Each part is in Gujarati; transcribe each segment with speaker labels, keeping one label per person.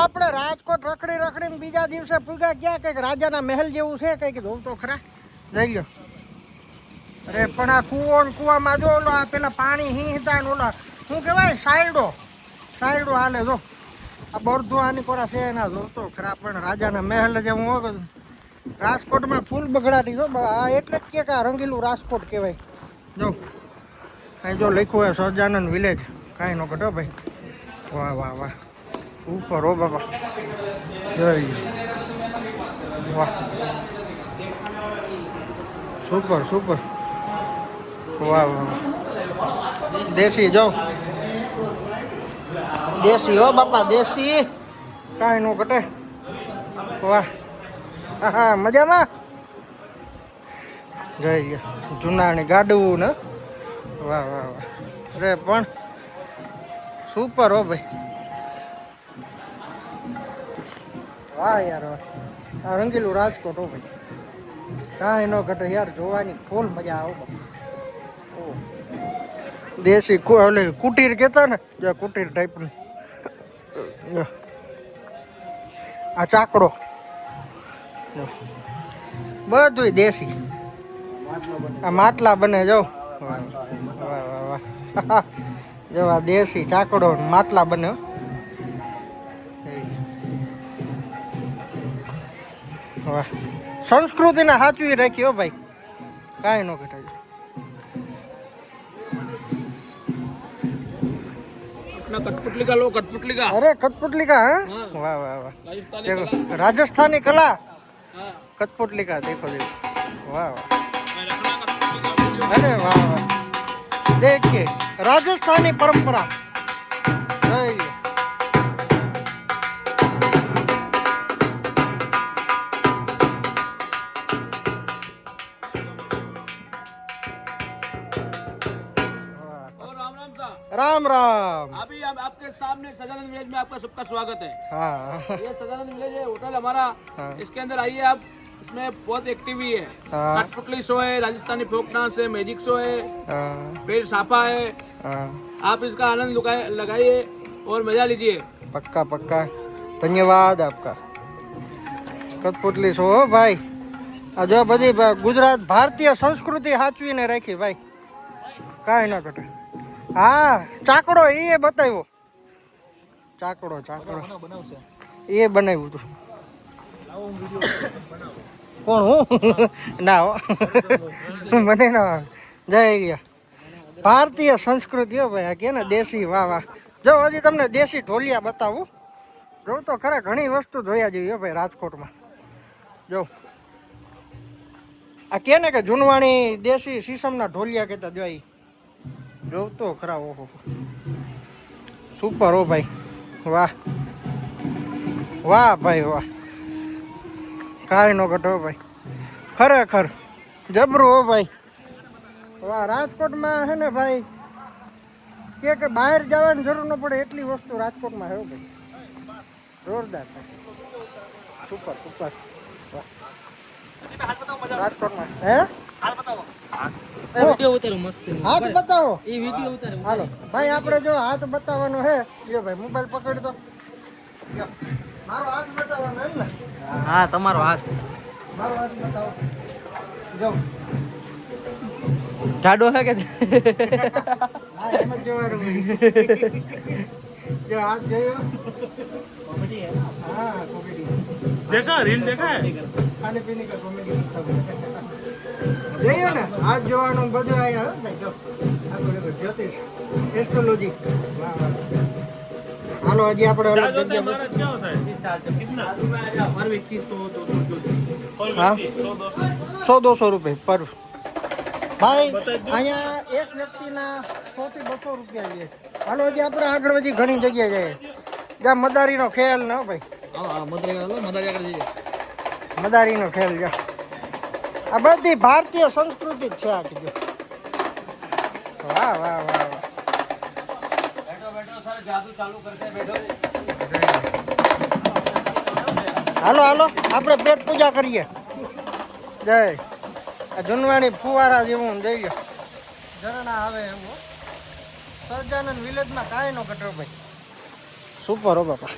Speaker 1: આપણે રાજકોટ રખડી રખડીને બીજા દિવસે પૂગા ગયા કંઈક રાજાના મહેલ જેવું છે કંઈક જોવું તો ખરા જઈ લો. અરે પણ આ કૂવો ને કૂવામાં જો ઓલો આ પેલા પાણી હીતા ને ઓલા શું કહેવાય સાઈડો હાલે જો આ બળધું આની કોરા છે એના જોતો ખરા પણ રાજાના મહેલ જેવું હોય રાજકોટમાં ફૂલ બગડાટી જો આ એટલે જ કે આ રંગીલું રાજકોટ કહેવાય. જો અહીં જો લખ્યું હોય સહજાનંદ વિલેજ કાંઈ ન ઘટો ભાઈ. વાહ વાહ વાહ સુપર હો બાબા જય વાહ સુપર સુપર વાહ વાહ દેશી જો દેશી હો બાપા દેશી કાંઈ ન ઘટે. વાહ હા મજામાં જઈ જૂનાની ગાડું ને વાહ વાહ વાહ અરે પણ સુપર હો ભાઈ વાહ યાર વાહ આ રંગીલું રાજકોટ હો ભાઈ કાંઈ ન ઘટે યાર જોવાની ફૂલ મજા આવે. દેશી ઓલે કુટીર કહેતા ને જો કુટીર ટાઈપનું આ ચાકડો બધું દેશી આ માટલા બને જો વાહ વાહ વાહ જો આ દેશી ચાકડો માટલા બને વાહ સંસ્કૃતિને સાચવી રાખી હો ભાઈ કાંઈ ન ઘટાય.
Speaker 2: कठपुतली का लो कठपुतली का
Speaker 1: अरे कठपुतली का है वाह वाह वाह देखो राजस्थानी कला कठपुतली का देखो देखो वाह वाह अरे वाह वाह देखिए राजस्थानी परंपरा राम राम.
Speaker 2: अभी हम आपके सामने सजानंद विलेज में आपका सबका स्वागत है.
Speaker 1: हाँ
Speaker 2: ये सजानंद विलेज है होटल हमारा. इसके अंदर आइए आप. इसमें बहुत एक्टिव ही है. कठपुतली शो है, राजस्थानी फोक डांस है, मैजिक शो है, पेड़ साफा है. आप इसका आनंद लगाइए और मजा लीजिए.
Speaker 1: पक्का पक्का धन्यवाद आपका. कठपुतली शो हो भाई आ जो बधी गुजरात भारतीय संस्कृति साचवीने राखी भाई कांई न घटे. હા ચાકડો એ બતાવ્યો ચાકડો એ બનાવ્યું હતું કોણ હું ના મને ના જય ગયા ભારતીય સંસ્કૃતિઓ ભાઈ આ કે ને દેશી વાહ વાહ. જો હજી તમને દેશી ઢોલિયા બતાવું જો તો ખરા ઘણી વસ્તુ જોયા જેવી ભાઈ રાજકોટમાં. જો આ કે ને કે જૂનવાણી દેશી સીસમના ઢોલિયા કહેતા જોઈ જોતો ખરા. ઓહો સુપર હો ભાઈ વાહ વાહ ભાઈ વાહ કાંઈ નો ઘટો ભાઈ ખરેખર જબરું હો ભાઈ વાહ. રાજકોટમાં છે ને ભાઈ કે બહાર જવાની જરૂર ન પડે એટલી વસ્તુ રાજકોટમાં છે ભાઈ જોરદાર છે સુપર સુપર વાહ રાજકોટમાં હે
Speaker 2: वीडियो उतारो मस्त है.
Speaker 1: હાથ બતાવો
Speaker 2: ये वीडियो उतारो.
Speaker 1: હાલો ભાઈ આપણે જો હાથ બતાવવાનો છે જો ભાઈ મોબાઈલ પકડી દો મારો હાથ બતાવવાનો એમ ને
Speaker 2: हाँ तुम्हारो हाथ
Speaker 1: મારો હાથ બતાવો જો
Speaker 2: जाडो है क्या?
Speaker 1: હા એમ જ જોવાનું જો હાથ જોયો
Speaker 2: कॉमेडी है.
Speaker 1: હા કોમેડી
Speaker 2: देखा रील देखा है.
Speaker 1: ખાને પીને કા કોમેડી જોયો ને હાથ જોવાનું બધું આયા હો ભાઈ જો આખો દેખો જ્યોતિષ એસ્ટ્રોલોજી વાહ વાહ. હાલો હજી આપણે અલગ જગ્યા
Speaker 2: महाराज क्या होता है? चार्ज कितना? हर व्यक्ति 100 200
Speaker 1: हाँ 100-200 रुपये पर ભાઈ અહીંયા એક વ્યક્તિના 100 થી 200 રૂપિયા લે. હાલો હજી આપણે આગળ વધી ઘણી જગ્યાએ જઈએ જ્યાં મદારીનો ખેલ ન ભાઈ.
Speaker 2: हाँ मदर कर दीजिए.
Speaker 1: મદારીનો ખેલ જા આ બધી ભારતીય સંસ્કૃતિ જ છે આ કીધું વાહ વાહ વાહ વાહ.
Speaker 2: बैठो बैठो सर जादू चालू करते हैं बैठो.
Speaker 1: હાલો હાલો આપણે પેટ પૂજા કરીએ. જય આ જૂનવાણી ફુવારા જેવું જઈએ ઝરણા આવે એવું સહજાનંદ વિલેજમાં કાંઈ નો ઘટો ભાઈ સુપર હો બાપા.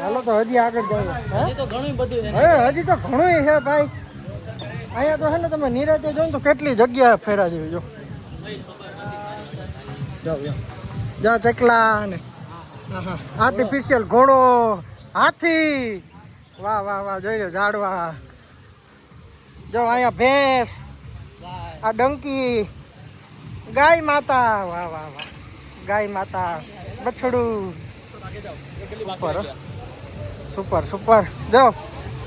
Speaker 1: હાલો તો હજી આગળ જઈએ.
Speaker 2: હજી તો ઘણું બધું છે.
Speaker 1: હજી તો ઘણું છે ભાઈ. અહીંયા તો હે ને તમે નિરાતે જો ને તો કેટલી જગ્યા ફેરા જેવી જો. જા ચકલા ને આર્ટિફિશિયલ ઘોડો, હાથી, વાહ વાહ વાહ, જોઈ લો ઝાડવા. જો અહીંયા ભેંસ, આ ડંકી, ગાય માતા, વાહ વાહ વાહ, ગાય માતા, બછડું. Super super super. જો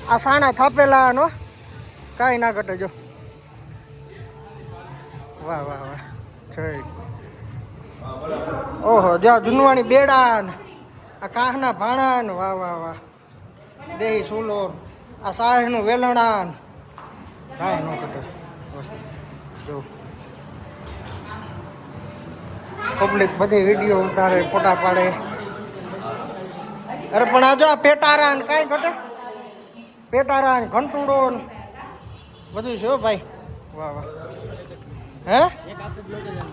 Speaker 1: આ સાણા થાપેલા નો કાંઈ ના ઘટે જો. વાહ વાહ વાહ, જય. ઓહો, જો જુનવાણી બેડા ને આ કાહના ભાણા ને, વાહ વાહ વાહ, દેહી સુલો, આ સાહેરનું વેલણા ને કાંઈ ન ઘટે જો. પબ્લિક બધી વિડીયો ઉતારે, ફોટા પાડે. અરે પણ આ જો આ પેટારા ને કાંઈ ઘટે, પેટારા ને ઘંટુડો ને બધું છે ભાઈ. વાહ વાહ. હે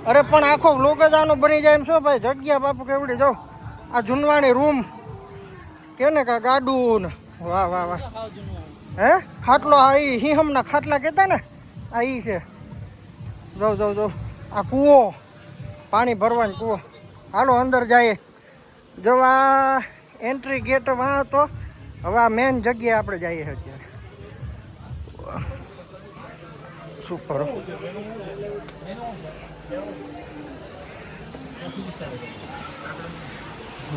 Speaker 1: અરે પણ આખો વ્લોગ જ આનો બની જાય એમ છો ભાઈ. જગ્યા બાપુ કેવડી જો. આ જુનવાણી રૂમ કે ને કા ગાડું ને, વાહ વાહ વાહ. હે ખાટલો, હા ઈ સિંહમના ખાટલા કહેતા ને, આ ઈ છે. જો જો જો આ કૂવો, પાણી ભરવાનો કૂવો. હાલો અંદર જઈએ. જો આ એન્ટ્રી ગેટ વાં હતો. હવે આ મેન જગ્યાએ આપણે જઈએ અત્યારે. સુપર.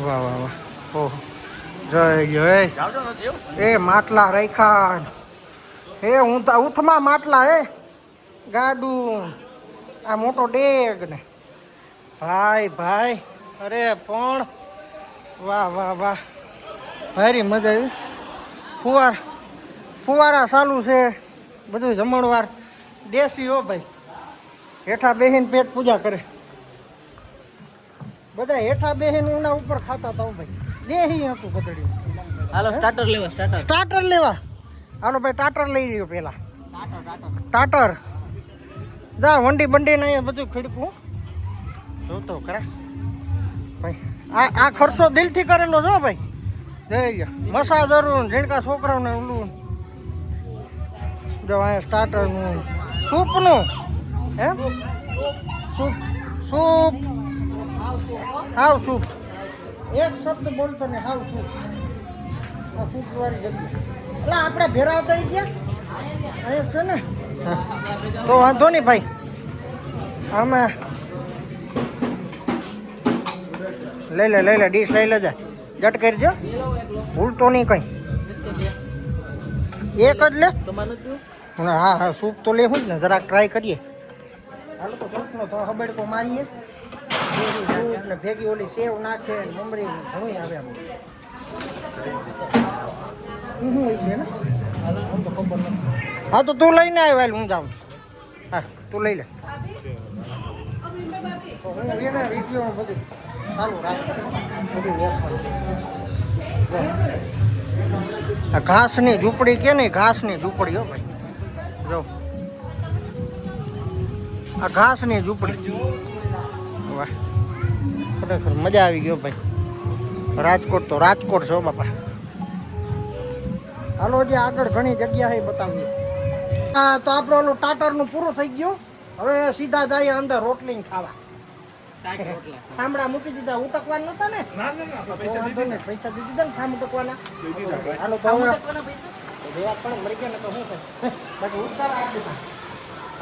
Speaker 1: વાહ વાહ વાહ. ઓહો, જય જય. એ માટલા રાખ્યા. એ ઉથમાં માટલા હે, ગાડું, આ મોટો ડેગ ને ભાઈ ભાઈ. અરે પણ વાહ વાહ વાહ, ભારી મજા આવી. ફુવારા ચાલુ છે, બધું જમણવાર દેશી હો ભાઈ. હેઠા બેહીને પેટ પૂજા કરે બધા. હેઠા બેહીને ઉના ઉપર ખાતા હતા ભાઈ. દેહી હતું ગધડી.
Speaker 2: હાલો સ્ટાર્ટર લેવા,
Speaker 1: સ્ટાર્ટર લેવા. હાલો ભાઈ ટાટર લઈ રહ્યો પેલા. ટાટર જા વંડી બંડી ને બધું ખીડકું જોતો ખરા ભાઈ. આ ખર્ચો દિલથી કરેલો છો ભાઈ. જઈ મસાજરું ઝીણકા છોકરાઓને ઓલું. જો અહીંયા સ્ટાર્ટરનું, સૂપનું, હે સૂપ, સૂપ, હાવ સૂપ. એક શબ્દ બોલતો ને હાવ સૂપ. આ સૂપ વાળી જગ્યા એટલે આપણે ભેરા થઈ ગયા અહીંયા છે ને. તો વાંધો નહીં ભાઈ. અમે લઈ લે ડીશ લઈ લેજે. જટ કરજો, ભૂલતો નહીં કઈ. એક જ લે. હા હા સૂપ તો લેવું જ ને, જરાક ટ્રાય કરીએ. હાલો તો સૂપનો તો હબડકો મારીએ. સૂપ ને ભેગી ઓલી સેવ નાખે, મમરી ઘણું આવે આમ. શું હોય છે ને તો ખબર નથી. હા તો તું લઈને આવ્યા, હું જાઉં. હા તું લઈ લે. તો હું એને વિડીયોમાં બધું ચાલુ રાખું. આ ઘાસની ઝૂંપડી કે નહીં, ઘાસની ઝૂંપડી હો ભાઈ. જો આ ઘાસની ઝૂંપડી. વાહ, ખરેખર મજા આવી ગયો ભાઈ. રાજકોટ તો રાજકોટ છો બાપા. હાલો જે આગળ ઘણી જગ્યા છે બતાવીએ. હા તો આપણું ઓલું ટાટરનું પૂરું થઈ ગયું. હવે સીધા જઈએ અંદર રોટલી ખાવા. ઠામડા મૂકી દીધા, ઉટકવાના નતા ને. પૈસા દીધી દીધા ને ઠામ ઉટકવાના. હાલો તો હવે પણ મરી ગયા ને તો શું થાય, બાકી ઉતારા આપી દીધા.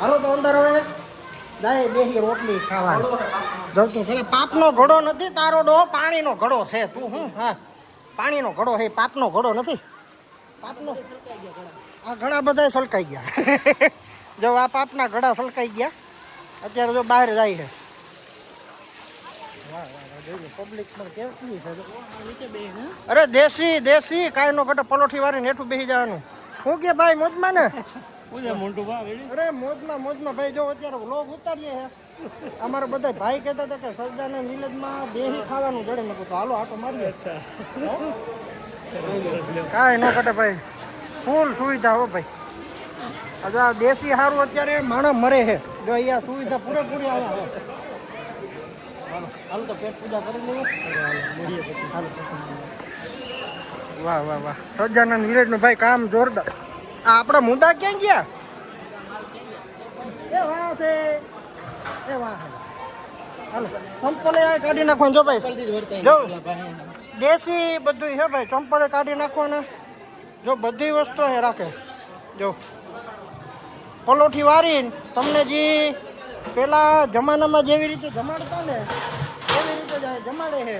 Speaker 1: હાલો તો અંદર હવે જાય દેહી રોટલી ખાવા. જવતું ખરે પાપનો ઘડો નથી તારો ડો, પાણીનો ઘડો છે. તું હું હા પાણીનો ઘડો છે, પાપનો ઘડો નથી. પાપનો આ ઘણા બધા સલકાઈ ગયા. જો આ પાપના ઘડા સલકાઈ ગયા. અત્યારે જો બહાર જાય છે. પબ્લિક પણ કેટલી છે. અરે દેશી દેશી કાંઈ નો ઘટે. પલોઠી વાળીને હેઠું બેસી જવાનું. શું કે ભાઈ મોજમાં ને? અરે મોજમાં ભાઈ. જો અત્યારે વ્લોગ ઉતારીએ છે. અમારે બધા ભાઈ કહેતા હતા કે સરદારના વિલેજમાં બેહી ખાવાનું જડે નતું. તો હાલો આટો મારીએ. કાંઈ ન ઘટે ભાઈ, ફૂલ સુવિધા હો ભાઈ. હજુ આ દેશી સારું અત્યારે માણસ મરે છે. જો અહીંયા સુવિધા પૂરેપૂરી આવ્યા છે. હાલો તો પેટ પૂજા કરી લઈએ. હાલો વાહ વાહ વાહ સહજાનંદ વિલેજનું ભાઈ કામ જોરદાર. આ આપણા મુદ્દા ક્યાં ગયા? એ વાહ છે એ વાહ. હાલો ચંપલે કાઢી નાખવાનું જો ભાઈ. જો દેશી બધું છે ભાઈ, ચંપલે કાઢી નાખવાના. જો બધી વસ્તુ હે રાખે. જો પલોઠી વારીને તમને જે પેલા જમાનામાં જેવી રીતે જમાડતા ને એવી રીતે જ જમાડે છે.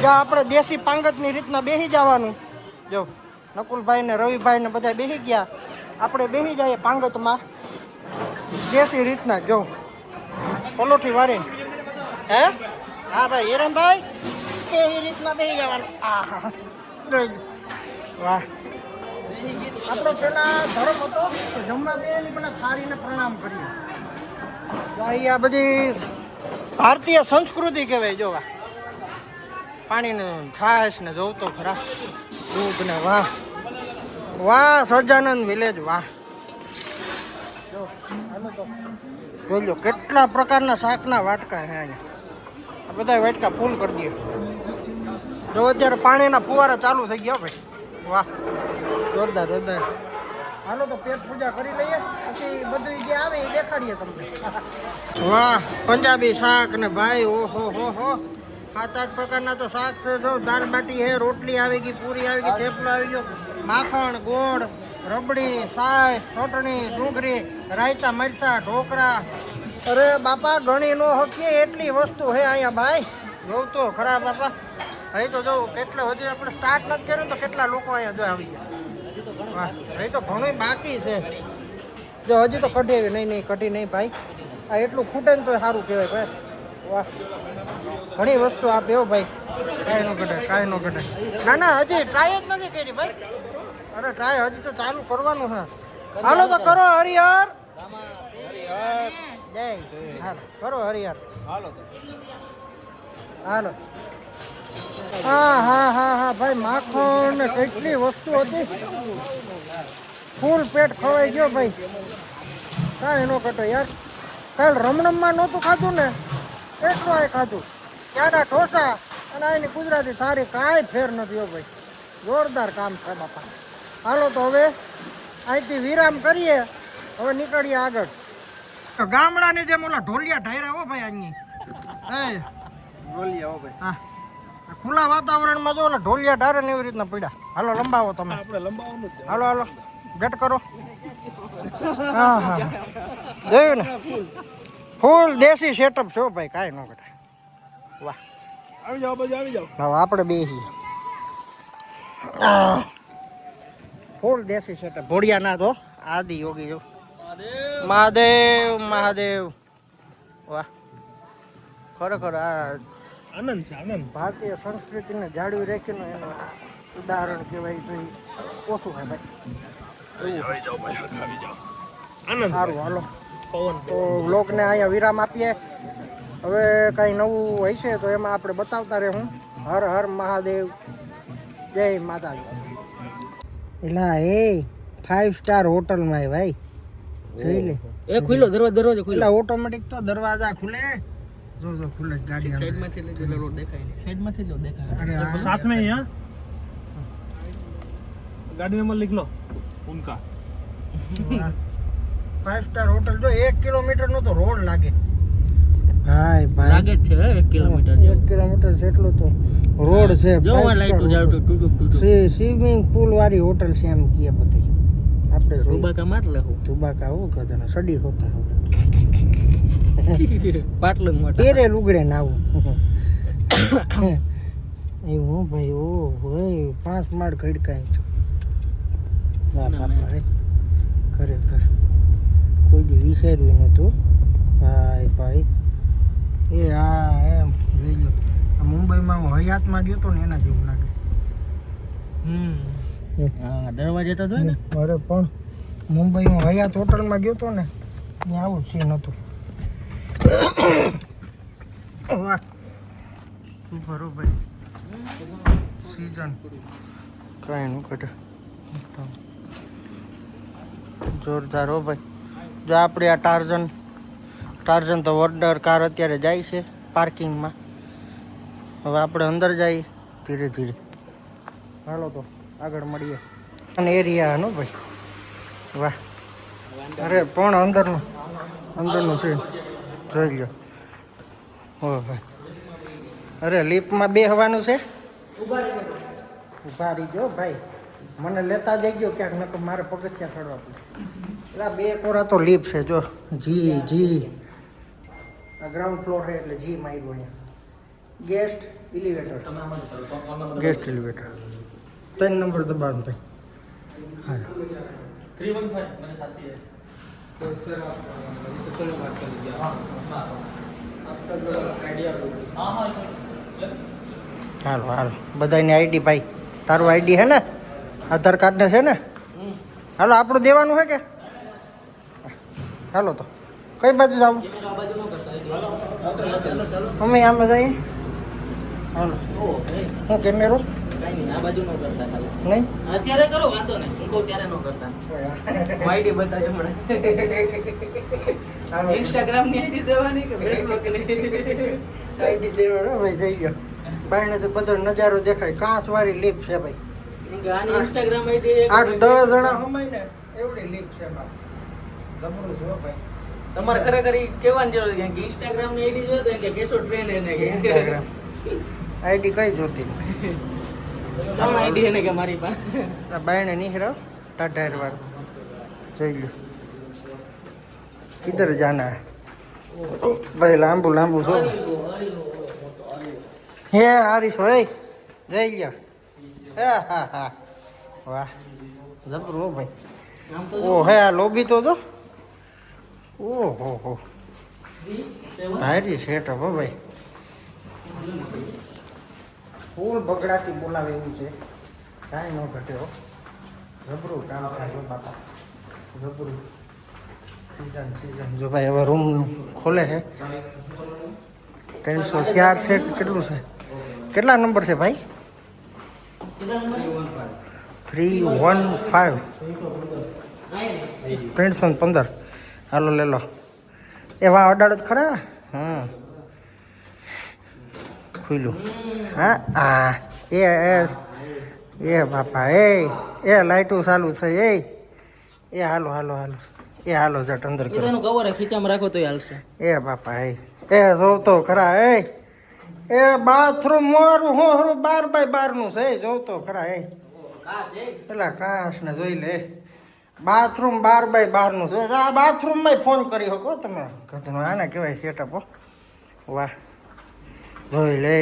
Speaker 1: જ્યાં આપણે દેશી પાંગતની રીતના બેસી જવાનું. જો નકુલભાઈ ને રવિભાઈ ને બધા બેસી ગયા, આપણે બેસી જઈએ પાંગતમાં દેશી રીતના. જો પલોઠી વારીને હે હા ભાઈ હિરમભાઈ એવી રીતના બેસી જવાનું. વાહ આપણો પેલા ધર્મ હતો તો જમવા બે પેલા થાળીને પ્રણામ કરીએ. આ બધી ભારતીય સંસ્કૃતિ કહેવાય. જોવા પાણીને છાશ ને જોવ તો ખરા દૂધ ને. વાહ વાહ સહજાનંદ વિલેજ વાહ. જોજો કેટલા પ્રકારના શાકના વાટકા છે અહીંયા. આ બધા વાટકા ફૂલ કરી દઈએ. જો અત્યારે પાણીના ફુવારા ચાલુ થઈ ગયા ભાઈ. વાહ જોરદાર જોરદાર. હાલો તો પેટ પૂજા કરી લઈએ પછી બધું જે આવે એ દેખાડીએ તમને. વાહ પંજાબી શાક ને ભાઈ ઓહો હો 7-8 પ્રકારના તો શાક છે. જો દાલ બાટી હે, રોટલી આવી ગઈ, પૂરી આવી ગઈ, થેપલો આવી ગયો, માખણ ગોળ રબડી છાશ ચટણી ડુંગળી રાયતા મરચા ઢોકળા. અરે બાપા ગણી નો હકીએ એટલી વસ્તુ હે અહીંયા ભાઈ. જોઉં તો ખરા બાપા. અહીં તો જો કેટલા હજી આપણે સ્ટાર્ટ નથી કર્યું તો કેટલા લોકો અહીંયા જો આવી ગયા. વાહ અહીં તો ઘણું બાકી છે. જો હજી તો કઢી આવી નહીં કઢી નહીં ભાઈ. આ એટલું ખૂટે ને તો સારું કહેવાય ભાઈ. વાહ ઘણી વસ્તુ આપે હો ભાઈ. કાંઈ નો ઘટે. ના હજી ટ્રાય જ નથી કરી ભાઈ. અરે ટ્રાય હજી તો ચાલુ કરવાનું છે. હાલો તો કરો હરિહર જય કરો હરિહર. હાલો હા ભાઈ માખણ ને કેટલી વસ્તુ હતી. ફૂલ પેટ ખવાઈ ગયો ભાઈ. કાંઈ નો ઘટે યાર. કાલ રમણમમાં નહોતું ખાધું ને એટલું આ ખાધું. ત્યાંના ઢોસા અને અહીંની ગુજરાતી સારી કાંઈ ફેર નથી હો ભાઈ. જોરદાર કામ છે બાપા. હાલો તો હવે અહીંથી વિરામ કરીએ. હવે નીકળીએ આગળ. ગામડાની જેમ ઓલા ઢોલિયા ઢાયરા હો ભાઈ અહીં. ઢોલિયા હો ભાઈ. હા ખુલ્લા વાતાવરણમાં જો ઓલા ઢોલિયા ઢારે ને એવી રીતના પડ્યા. હાલો લંબાવો તમે. હાલો ગેટ કરો. હા જોયું ને ફૂલ દેશી સેટઅપ છો ભાઈ. કાંઈ ન ઘટે. વાહ આવી જાઓ હવે આપણે બેસી ફૂલ દેશી સેટઅપ. ભોળિયા ના તો આદિ યોગી જો મહાદેવ. વાહ ખરેખર આ આનંદ છે. આનંદ ભારતીય સંસ્કૃતિને જાળવી રાખીને એનું ઉદાહરણ કહેવાય તો ઓછું છે ભાઈ. આનંદ સારું. હાલો તો વ્લોગને અહીંયા વિરામ આપીએ. હવે કાંઈ નવું હશે તો એમાં આપણે બતાવતા રહેવું. હર હર મહાદેવ જય માતાજી. એલા એ 5 સ્ટાર હોટલમાં ભાઈ જોઈ લે. એ ખુલ્લો દરવાજો ખુલ્લો ઓટોમેટિક તો દરવાજા ખુલે. જો ખુલે ગાડી સાઈડમાંથી લેલો દેખાય ને સાઈડમાંથી લો દેખાય. અરે साथ में यहां गाड़ी नंबर लिख लो उनका. 5 સ્ટાર હોટલ જો 1 કિલોમીટર નો તો રોડ લાગે. હાય ભાઈ લાગે છે 1 કિલોમીટર. 1 કિલોમીટર જેટલો તો રોડ છે. જો લાઈટ જાવ તો ટુટુક સ્વિમિંગ પુલ વાળી હોટલ છે એમ કીએ બધી. આપણે તુબાકા માર લેવું. તુબાકા હું કદના સડી હોતા હવે પાટલું મોટા તેરે લુગડે નાવું એવું ભાઈ. ઓ ભાઈ 5 માળ ખડકાય છો. વાહ બાપા ખરેખર કોઈ દી વિચાર્યું નહોતું. ભાઈ ભાઈ એ હા એમ જોઈ લો. આ મુંબઈમાં હું હયાતમાં ગયો તો ને એના જેવું લાગે. હા દરવાજે તો જોઈ ને. અરે પણ મુંબઈમાં હયાત હોટલમાં ગયો તો ને ત્યાં આવું સીન હતું. વાહ સુપર હો ભાઈ. સીઝન કાંઈ નું ઘટે. જોરદાર હો ભાઈ. જો આપણે આ ટાર્ઝન તો વોર્ડર કાર અત્યારે જાય છે પાર્કિંગમાં. હવે આપણે અંદર જઈએ ધીરે ધીરે. હાલો તો આગળ મળીએ. અને એરિયા નો ભાઈ, વાહ. અરે પણ અંદરનું સીન જોઈ લો. હો ભાઈ, અરે લિફ્ટમાં બેહવાનું છે. ઉભા રહીજો ભાઈ, મને લેતા જઈજો ક્યાંક, નકર મારે પગથિયા ચડવા પડે. એટલે 2 કોરા તો લિફ્ટ છે જો. જી આ ગ્રાઉન્ડ ફ્લોર છે એટલે જી માર્યું અહીંયા. ગેસ્ટ એલિવેટર 3 નંબર દબાણ ભાઈ. હા
Speaker 2: 315 मेरे साथी है तो सर आप रिसेप्शन में बात कर लीजिए. हाँ आप सब आइडिया. हाँ
Speaker 1: હાલો બધાની આઈડી ભાઈ. તારું આઈડી હે ને, આધાર કાર્ડ ને છે ને? હાલો આપણું દેવાનું છે કે? હાલો તો કઈ બાજુ જાવ? અમે આમ જઈએ. હાલો હું કેમેરો નહીં
Speaker 3: અત્યારે કરો, વાંધો નહીં. હું કહું ત્યારે ન કરતા. આઈડી બતાવે હમણાં. ઇન્સ્ટાગ્રામ ની આઈડી દેવાની કે ફેસબુક ની
Speaker 1: આઈડી દેવાનો ભાઈ. થઈ ગયો બાયણે તો બધો નજારો દેખાય. કાંચ વાળી લીફ છે ભાઈ.
Speaker 3: આની ઇન્સ્ટાગ્રામ આઈડી
Speaker 1: 8-10 જણા હમાય ને એવડી લીફ છે ભાઈ. જબરું છે ભાઈ.
Speaker 3: તમારે ખરેખર ઈ કહેવાની જરૂર છે કે ઇન્સ્ટાગ્રામ ની આઈડી જોતો કે કેશો ટ્રેન એને કે
Speaker 1: ઇન્સ્ટાગ્રામ આઈડી કઈ જોતી?
Speaker 3: ત્રણ આઈડી એને કે મારી પાસે.
Speaker 1: બાયણે નીકળો ટાટા વાર જોઈ લો. કિધર જાના હે ભાઈ? લાંબુ છો હે હારીશ હોય. જઈ લ્યો. હા વાહ જબરું ભાઈ.
Speaker 3: આમ તો
Speaker 1: ઓ હે આ લોબી તો જો. ઓહો ભારી સેટઅપ હો ભાઈ. ફૂલ બગડાટી બોલાવે એવું છે. કાંઈ ન ઘટે હો. જબરું કામ થાય બાપા, જબરું. સીઝન જો ભાઈ. હવે રૂમ ખોલે છે. 304 છે કે કેટલું છે? કેટલા નંબર છે ભાઈ? 315 315. હાલો લે લો. એવા અડાડો જ ખરા. હા ખુલ્લું. હા એ બાપા એ લાઈટો ચાલુ છે. એ હાલો હાલો જટ અંદર કરો.
Speaker 3: એનું કવર ખીચામાં રાખો તોય હાલશે.
Speaker 1: એ બાપા એ જોતો ખરા. એ બાથરૂમ મોરું હોરું 12x12 નું છે. જોતો ખરા. પેલા કાંસ ને જોઈ લે. બાથરૂમ 12x12 નું છે. આ બાથરૂમમાં ફોન કરી શકો તમે. આને કહેવાય સેટઅપ હો. વાહ જોઈ લે.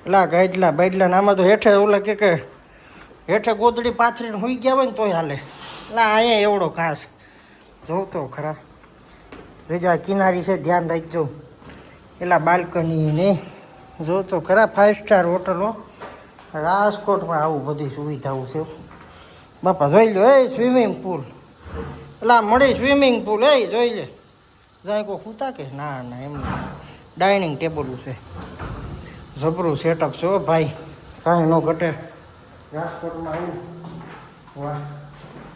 Speaker 1: એલા ગાઈડલા બાઈડલા આમાં તો હેઠે ઓલા કે હેઠે ગોદડી પાથરીને સુઈ ગયા હોય ને તોય હાલે. એટલે અહીંયા એવડો ખાસ જોતો ખરા. જોઈજો કિનારી છે, ધ્યાન રાખજો. એલા બાલ્કની ને જોતો ખરા. 5 સ્ટાર હોટલો રાજકોટમાં આવું બધી સુવિધાઓ છે બાપા. જોઈ લો. Swimming pool. એલા મળી સ્વિમિંગ પુલ. જોઈ લે. જાય કોઈ ખૂતા કે ના એમ ડાઇનિંગ ટેબલ છે. જબરું સેટઅપ છે હો ભાઈ. કાંઈ ન ઘટે રાજકોટમાં આવું. વાહ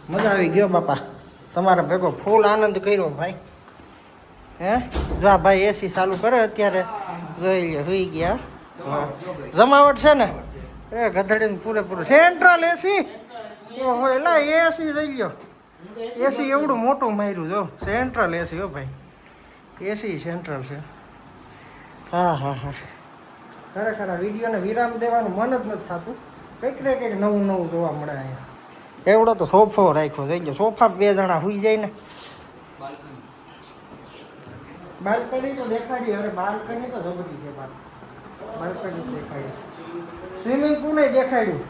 Speaker 1: મજા આવી ગયો બાપા. તમારા ભેગો ફૂલ આનંદ કર્યો ભાઈ. હે જો આ ભાઈ એસી ચાલુ કરે અત્યારે. જોઈ લે સુઈ ગયા. જમાવટ છે ને એ ગધડીને પૂરેપૂરું. Central AC. ઓહો એલા એસી જોઈ લ્યો. એસી એવડું મોટું માર્યું જો. સેન્ટ્રલ એસી હો ભાઈ. એસી સેન્ટ્રલ છે. હા ખરેખર આ વિડીયોને વિરામ દેવાનું મન જ નથી થતું. કંઈક ને કંઈક નવું જોવા મળે અહીંયા. એવડો તો સોફો રાખ્યો જોઈ લો. સોફા 2 જણા સુઈ જાય ને. બાલ્કની તો દેખાડી. અરે બાલ્કની તો જબરી છે. બાલ્કની દેખાડી. સ્વિમિંગ પુલ દેખાડ્યું.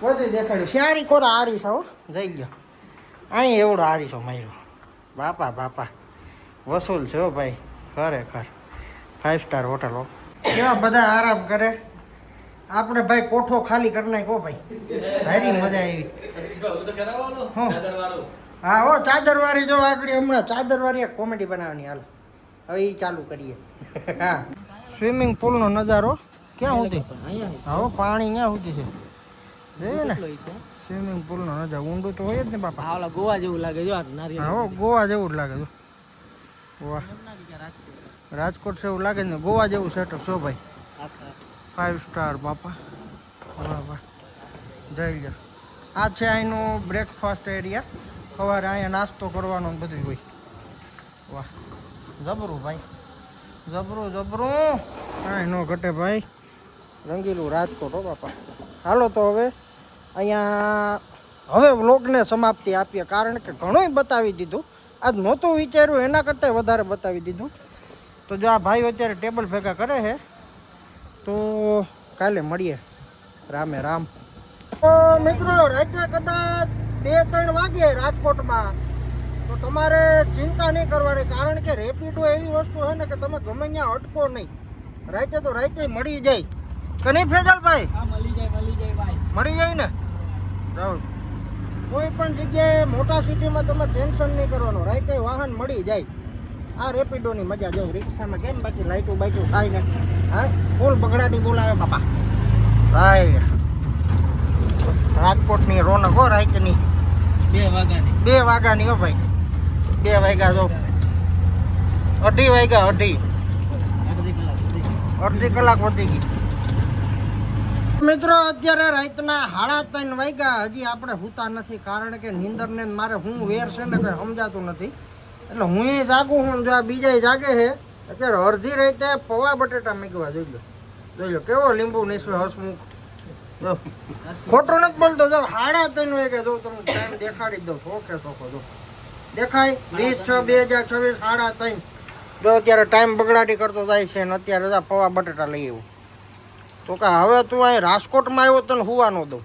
Speaker 1: બધું દેખાડ્યું. શિયાળી કોરા આરીસ હો જઈ ગયો. અહીં એવડો આરીસો માર્યો. બાપા વસૂલ છે હો ભાઈ. ખરેખર 5 સ્ટાર હોટલો. કેવા બધા આરામ કરે. આપણે ભાઈ કોઠો ખાલી કરી નાખ્યો ભાઈ. ભારી મજા આવી. હા હો ચાદરવાળી જો આગળ હમણાં ચાદરવાળી એક કોમેડી બનાવવાની. હાલ હવે એ ચાલુ કરીએ. હા સ્વિમિંગ પુલનો નજારો ક્યાં સુધી? હા પાણી ક્યાં સુધી છે જોઈએ ને. સ્વિમિંગ પુલનો નજારો ઊંડું તો હોય જ ને બાપા.
Speaker 3: હા ગોવા જેવું લાગે જો.
Speaker 1: હા ગોવા જેવું જ લાગે જો. વાહ રાજકોટ છે એવું લાગે ને. ગોવા જેવું સેટઅપ છો ભાઈ. 5 સ્ટાર બાપા. વાહ જઈ લો. આ છે અહીંનું બ્રેકફાસ્ટ એરિયા. સવારે અહીંયા નાસ્તો કરવાનો ને બધું હોય. વાહ જબરું ભાઈ, જબરું કાંઈ ન ઘટે ભાઈ. રંગીલું રાજકોટ હો બાપા. હાલો તો હવે અહીંયા હવે વ્લોગને સમાપ્તિ આપીએ, કારણ કે ઘણું બતાવી દીધું. આજ નહોતું વિચાર્યું એના કરતાં વધારે બતાવી દીધું. તો જો આ ભાઈઓ અત્યારે ટેબલ ભેગા કરે છે, તો કાલે મળીએ. રામે રામ. તો મિત્રો રાતે કદાચ 2-3 વાગે રાજકોટમાં, તો તમારે ચિંતા નહીં કરવાની, કારણ કે રેપિડો એવી વસ્તુ છે ને કે તમે ગમે ત્યાં અટકો નહીં. રાતે તો રાતે મળી જાય કે નહીં ફેજલભાઈ?
Speaker 3: મળી જાય ભાઈ.
Speaker 1: મળી જાય ને. રાહુલ કોઈ પણ જગ્યાએ મોટા સિટીમાં તમે ટેન્શન નહીં કરવાનું, રાતે વાહન મળી જાય. આ રેપિડોની મજા જો. રિક્ષામાં કેમ બાકી લાઈટું બાઈટું થાય ને, હા ફૂલ બગડાટી બોલાવે બાપા ભાઈ. રાજકોટની રોનક હો રાતની.
Speaker 3: 2 વાગ્યાની.
Speaker 1: 2 વાગ્યાની હો ભાઈ. 2 વાગ્યા જો. 2:30 વાગ્યા. અડધી કલાક વધી ગઈ. મિત્રો અત્યારે રાતના 3:30 વાગ્યા. હજી આપણે સૂતા નથી, કારણ કે નીંદરને મારે હું વેર છે ને કંઈ સમજાતું નથી. એટલે હું એ જાગું હું, જો આ બીજા જાગે છે. અત્યારે અડધી રાતે પૌવા બટેટા મેગવા જોઈ લો કેવો લીંબુ નીસવે હસમુખ. જો ખોટું નથી બોલતો. જો 3:30 વાગ્યા જો તમને ટાઈમ દેખાડી દઉં. સોખો જો દેખાય 20/6/2026 3:30. જો અત્યારે ટાઈમ બગડાટી કરતો જાય છે ને અત્યારે પૌવા બટેટા લઈ આવ્યો. તો કે હવે તું અહીં રાજકોટમાં આવ્યો તને હુવા ન દઉં.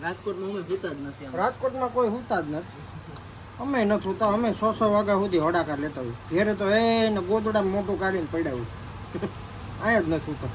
Speaker 3: રાજકોટમાં અમે ભૂતા જ નથી.
Speaker 1: રાજકોટમાં કોઈ હુતા જ નથી. અમે નથી હુતા. અમે 6 વાગ્યા સુધી હડાકાર લેતા હોય. ઘેરે તો એને ગોદડા મોટું કાઢીને પડ્યા હોય. અહીંયા જ નથી હુતા.